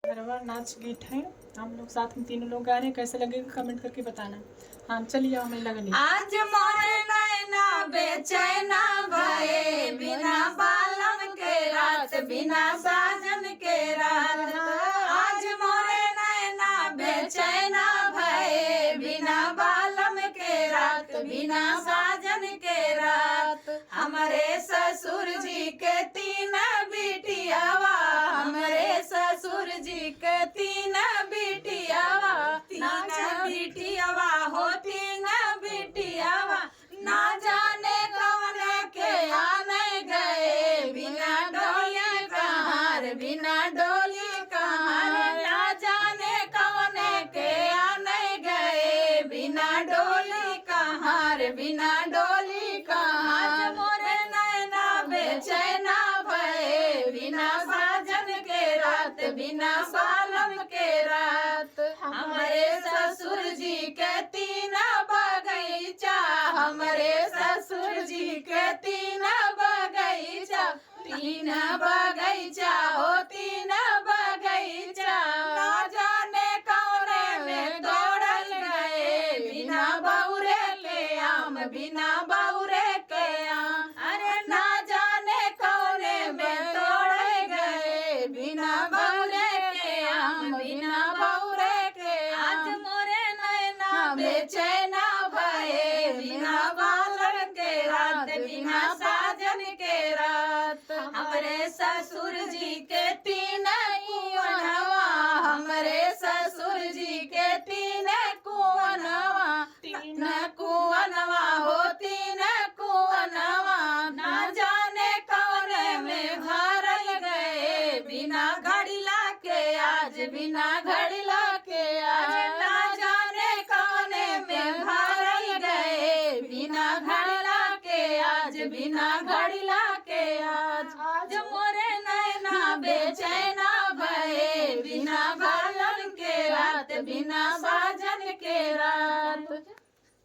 गरबा नाच गीत है, हम लोग साथ में तीनों लोग गा रहे हैं। कैसे लगेगा कमेंट करके बताना। हाँ चलिए हमें लगनी। आज मोरे नैना बेचैना भये, बिना बालम के रात, बिना साजन के रात। आज मोरे नैना बेचैना भये, बिना बालम के रात, बिना साजन के रात। हमारे ससुर जी के तीन बिटियावा, हमारे ससुर जी के तीन बिटियावा, तीन बिटियावा हो तीन बिटियावा। ना जाने कौन के आने गए, बिना डोली कहार, बिना डोली कहार। ना जाने कौन के आने गए, बिना डोली कहार, बिना डोली कहार। मोरे नैना बेचैना भये, बिना साजन के रात, बिना बालम के रात। हमारे ससुर जी के तीन बगीचा, हमारे ससुर जी के तीन बगीचा, तीन बगीचा हो तीन बगीचा। ना जाने कौने में दौड़ल गए, बिना बौरे के आम, बिना बौरे के आम। अरे ना जाने कौने में दौड़ गए, बिना बौरे के आम, बिना बौरे के आम। आज मोरे नैना बेचैना भये, बिना बालन के रात, बिना साजन के रात। हमारे ससुर जी के तीन कुंवरवा, हमारे ससुर जी के तीन कुंवरवा, तीन कुंवरवा हो तीन कुंवरवा। ना जाने कौने में भरल गए, बिना घड़िला के आज, बिना घड़िला के आज। ना जाने कौने में भरल गए, बिना घड़िला के आज, बिना घड़िला के आज। आज मोरे नैना बेचैना भये, बिना बालन के रात, बिना